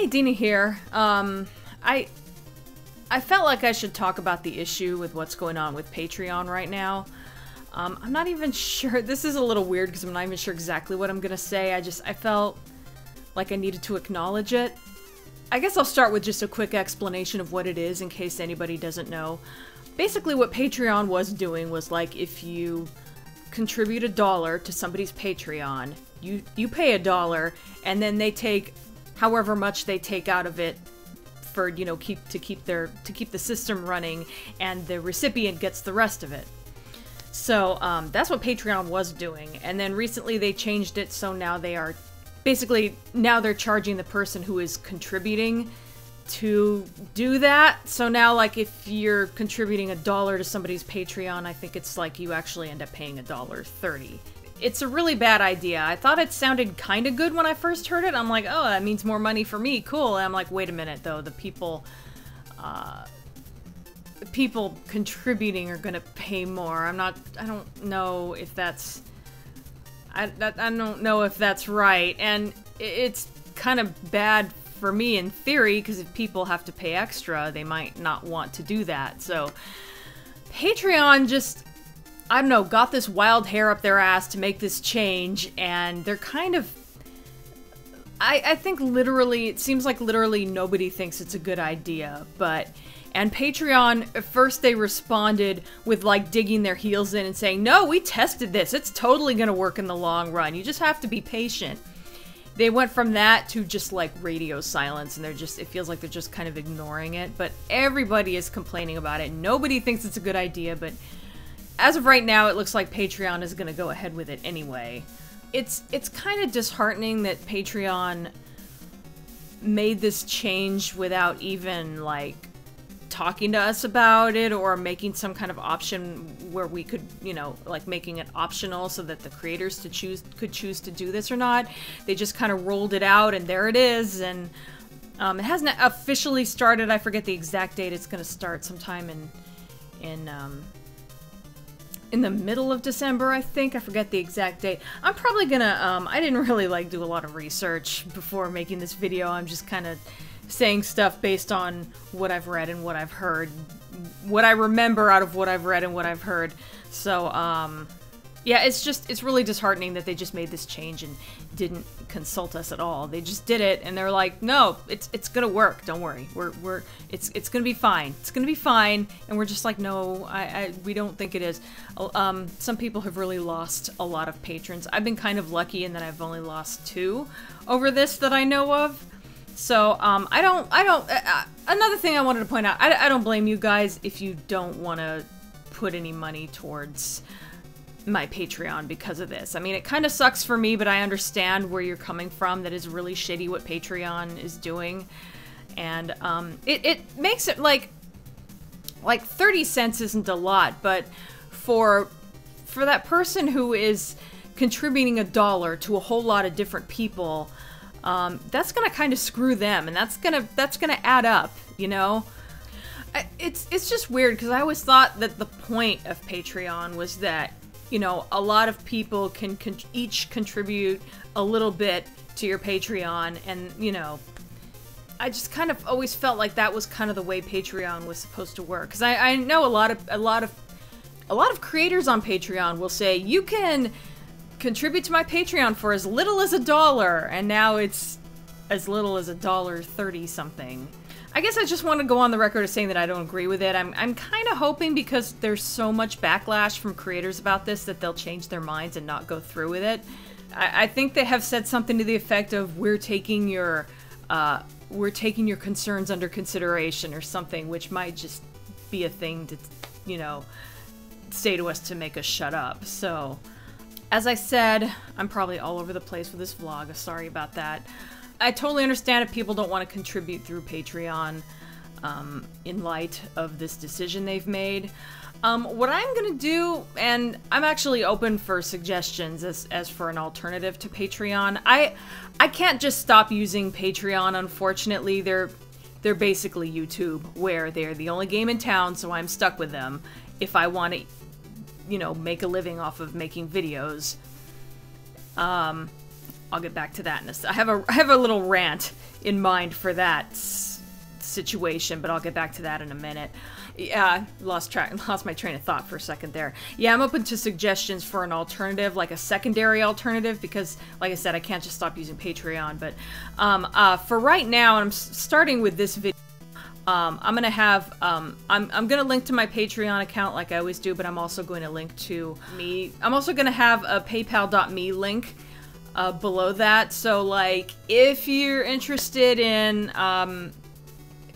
Dena here. I felt like I should talk about the issue with what's going on with Patreon right now. I'm not even sure. This is a little weird because I'm not even sure exactly what I'm gonna say. I felt like I needed to acknowledge it. I guess I'll start with just a quick explanation of what it is in case anybody doesn't know. Basically what Patreon was doing was, like, if you contribute $1 to somebody's Patreon, you pay $1 and then they take however much they take out of it for, you know, to keep the system running, and the recipient gets the rest of it. So that's what Patreon was doing, and then recently they changed it so now they are basically, now they're charging the person who is contributing to do that. So now, like, if you're contributing $1 to somebody's Patreon, I think it's like you actually end up paying $1.30. It's a really bad idea. I thought it sounded kind of good when I first heard it. I'm like, oh, that means more money for me. Cool. And I'm like, wait a minute, though. The people contributing are gonna pay more. I don't know if that's... I don't know if that's right. And it's kind of bad for me in theory, because if people have to pay extra, they might not want to do that. So Patreon just, I don't know, got this wild hair up their ass to make this change, and they're kind of... I think literally, it seems like literally nobody thinks it's a good idea, but... And Patreon, at first they responded with, like, digging their heels in and saying, no, we tested this, it's totally gonna work in the long run, you just have to be patient. They went from that to just, like, radio silence, and it feels like they're just kind of ignoring it, but everybody is complaining about it. Nobody thinks it's a good idea, but as of right now, it looks like Patreon is gonna go ahead with it anyway. It's kind of disheartening that Patreon made this change without even, like, talking to us about it, or making some kind of option where we could, you know, like making it optional so that the creators could choose to do this or not. They just kind of rolled it out, and there it is, and it hasn't officially started. I forget the exact date. It's going to start sometime in the middle of December, I think. I forget the exact date. I'm probably gonna, I didn't really, like, do a lot of research before making this video. I'm just kind of saying stuff based on what I've read and what I've heard. What I remember out of what I've read and what I've heard. So, yeah, it's really disheartening that they just made this change and didn't consult us at all. They just did it, and they're like, no, it's gonna work, don't worry. It's gonna be fine. It's gonna be fine. And we're just like, no, we don't think it is. Some people have really lost a lot of patrons. I've been kind of lucky in that I've only lost 2 over this that I know of. So, another thing I wanted to point out, I don't blame you guys if you don't want to put any money towards my Patreon because of this. I mean, it kind of sucks for me, but I understand where you're coming from. That is really shitty what Patreon is doing. And, it makes it, like 30 cents isn't a lot, but for that person who is contributing $1 to a whole lot of different people, that's gonna kind of screw them, and that's gonna add up, you know? It's just weird, because I always thought that the point of Patreon was that, you know, a lot of people can each contribute a little bit to your Patreon, and, you know, I just kind of always felt like that was kind of the way Patreon was supposed to work. Because I know a lot of creators on Patreon will say, you can contribute to my Patreon for as little as $1, and now it's as little as $1.30 something. I guess I just want to go on the record as saying that I don't agree with it. I'm kind of hoping, because there's so much backlash from creators about this, that they'll change their minds and not go through with it. I think they have said something to the effect of, we're taking your concerns under consideration, or something, which might just be a thing to, you know, say to us to make us shut up. So, as I said, I'm probably all over the place with this vlog. Sorry about that. I totally understand if people don't want to contribute through Patreon in light of this decision they've made. What I'm gonna do, and I'm actually open for suggestions as for an alternative to Patreon. I can't just stop using Patreon, unfortunately. They're basically YouTube, where they're the only game in town, so I'm stuck with them if I want to, you know, make a living off of making videos. I'll get back to that in a I have a little rant in mind for that situation, but I'll get back to that in a minute. Yeah, lost my train of thought for a second there. Yeah, I'm open to suggestions for an alternative, like a secondary alternative, because, like I said, I can't just stop using Patreon. But for right now, and I'm starting with this video, I'm gonna have I'm gonna link to my Patreon account like I always do, but I'm also going to link to me. I'm also gonna have a PayPal.me link below that. So, like, if you're interested in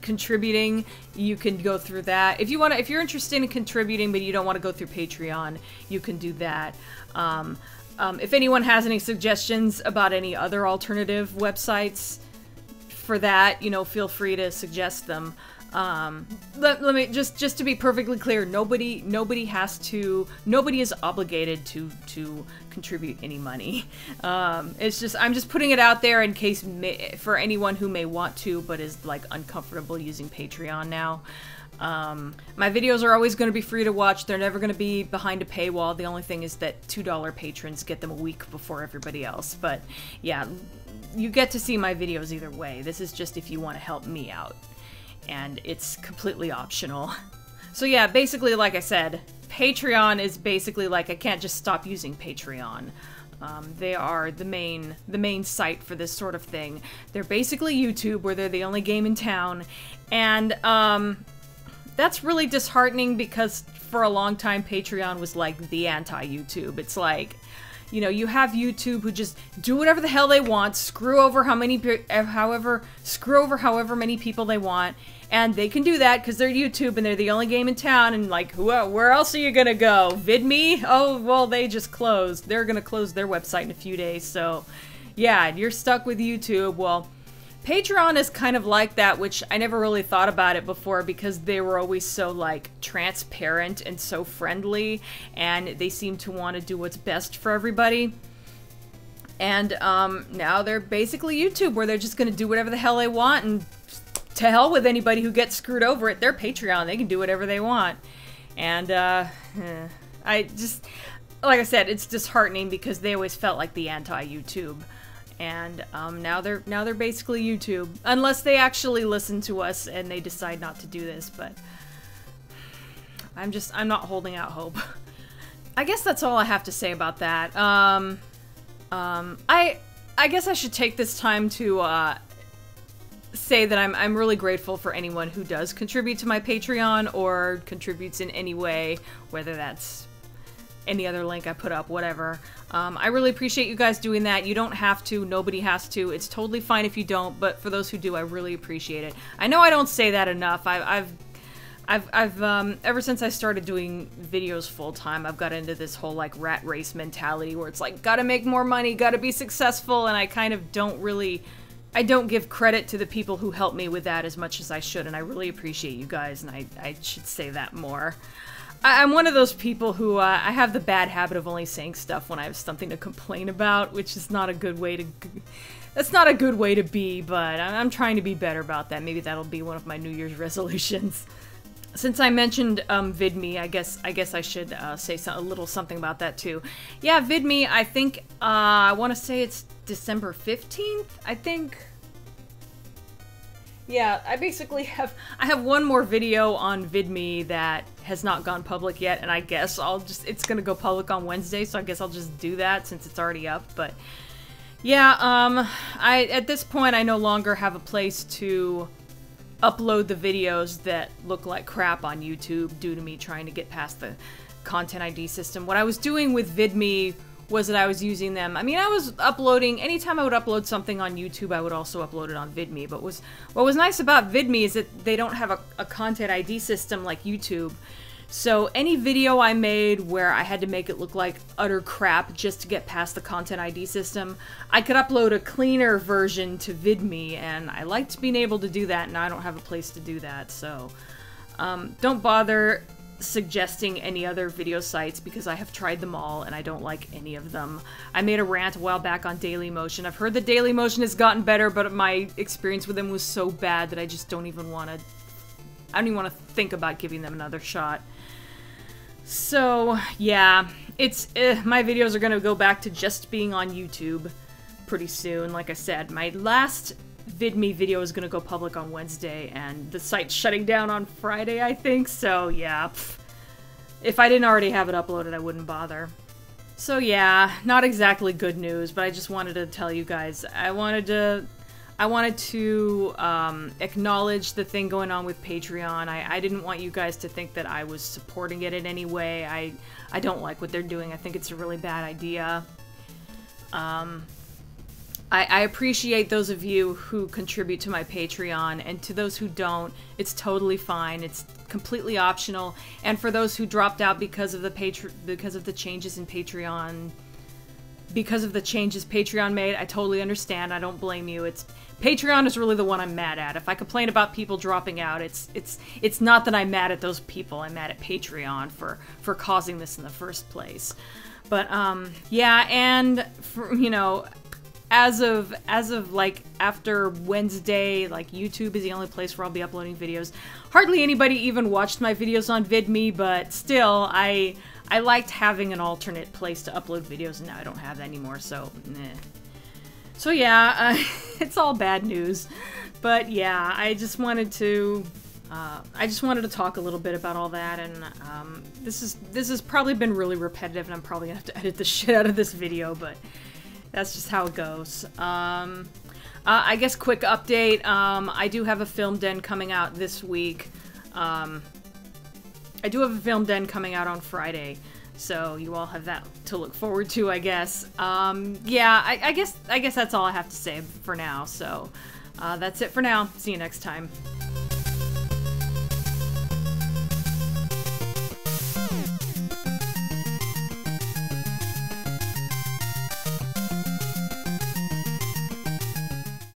contributing, you can go through that. If you're interested in contributing but you don't want to go through Patreon, you can do that. If anyone has any suggestions about any other alternative websites for that, you know, feel free to suggest them. Let me just to be perfectly clear, nobody is obligated to contribute any money. It's just, I'm just putting it out there in case for anyone who may want to but is like uncomfortable using Patreon now. My videos are always going to be free to watch. They're never going to be behind a paywall. The only thing is that $2 patrons get them a week before everybody else. But yeah, you get to see my videos either way. This is just if you want to help me out. And it's completely optional. So yeah, basically, like I said, Patreon is basically like, I can't just stop using Patreon. They are the main site for this sort of thing. They're basically YouTube, where they're the only game in town. And that's really disheartening, because for a long time Patreon was like the anti-YouTube. It's like, you know, you have YouTube who just do whatever the hell they want, screw over however many people they want, and they can do that because they're YouTube and they're the only game in town. And like, where else are you gonna go? VidMe? Oh, well, they just closed. They're gonna close their website in a few days, so yeah, you're stuck with YouTube. Well, Patreon is kind of like that, which I never really thought about it before, because they were always so, like, transparent and so friendly, and they seem to want to do what's best for everybody. And now they're basically YouTube, where they're just going to do whatever the hell they want, and to hell with anybody who gets screwed over at their Patreon. They can do whatever they want. And I just, like I said, it's disheartening, because they always felt like the anti-YouTube. And now they're basically YouTube, unless they actually listen to us and they decide not to do this. But I'm not holding out hope. I guess that's all I have to say about that. I guess I should take this time to say that I'm really grateful for anyone who does contribute to my Patreon or contributes in any way, whether that's any other link I put up, whatever. I really appreciate you guys doing that. You don't have to. Nobody has to. It's totally fine if you don't, but for those who do, I really appreciate it. I know I don't say that enough. I've ever since I started doing videos full-time, I've got into this whole, like, rat race mentality where it's like, gotta make more money, gotta be successful, and I kind of don't really, I don't give credit to the people who help me with that as much as I should, and I really appreciate you guys, and I should say that more. I'm one of those people who, I have the bad habit of only saying stuff when I have something to complain about, which is not a good way to, that's not a good way to be, but I'm trying to be better about that. Maybe that'll be one of my New Year's resolutions. Since I mentioned VidMe, I guess I should say a little something about that too. Yeah, VidMe, I think, I want to say it's December 15th, I think. Yeah, I basically have one more video on VidMe that has not gone public yet, and I guess it's gonna go public on Wednesday, so I guess I'll just do that since it's already up. But yeah, at this point I no longer have a place to upload the videos that look like crap on YouTube due to me trying to get past the content ID system. What I was doing with VidMe was that I was using them. I mean, I was uploading, anytime I would upload something on YouTube, I would also upload it on VidMe. But what was nice about VidMe is that they don't have a content ID system like YouTube. So any video I made where I had to make it look like utter crap just to get past the content ID system, I could upload a cleaner version to VidMe, and I liked being able to do that, and I don't have a place to do that. So don't bother suggesting any other video sites, because I have tried them all and I don't like any of them. I made a rant a while back on Dailymotion. I've heard that Dailymotion has gotten better, but my experience with them was so bad that I just don't even want to think about giving them another shot. So yeah, it's my videos are gonna go back to just being on YouTube pretty soon. Like I said, my last VidMe video is gonna go public on Wednesday, and the site's shutting down on Friday, I think, so yeah. If I didn't already have it uploaded, I wouldn't bother. So yeah, not exactly good news, but I just wanted to tell you guys. I wanted to acknowledge the thing going on with Patreon. I didn't want you guys to think that I was supporting it in any way. I don't like what they're doing. I think it's a really bad idea. I appreciate those of you who contribute to my Patreon, and to those who don't, it's totally fine. It's completely optional. And for those who dropped out because of the changes in Patreon, because of the changes Patreon made, I totally understand. I don't blame you. Patreon is really the one I'm mad at. If I complain about people dropping out, it's not that I'm mad at those people. I'm mad at Patreon for causing this in the first place. But yeah, and for, you know, as of like after Wednesday, like YouTube is the only place where I'll be uploading videos. Hardly anybody even watched my videos on VidMe, but still, I liked having an alternate place to upload videos, and now I don't have that anymore, so meh. So yeah, it's all bad news. But yeah, I just wanted to talk a little bit about all that, and this has probably been really repetitive, and I'm probably gonna have to edit the shit out of this video, but that's just how it goes. I guess quick update, I do have a film den coming out this week. I do have a film den coming out on Friday, so you all have that to look forward to, I guess. Yeah, I guess that's all I have to say for now, so that's it for now. See you next time.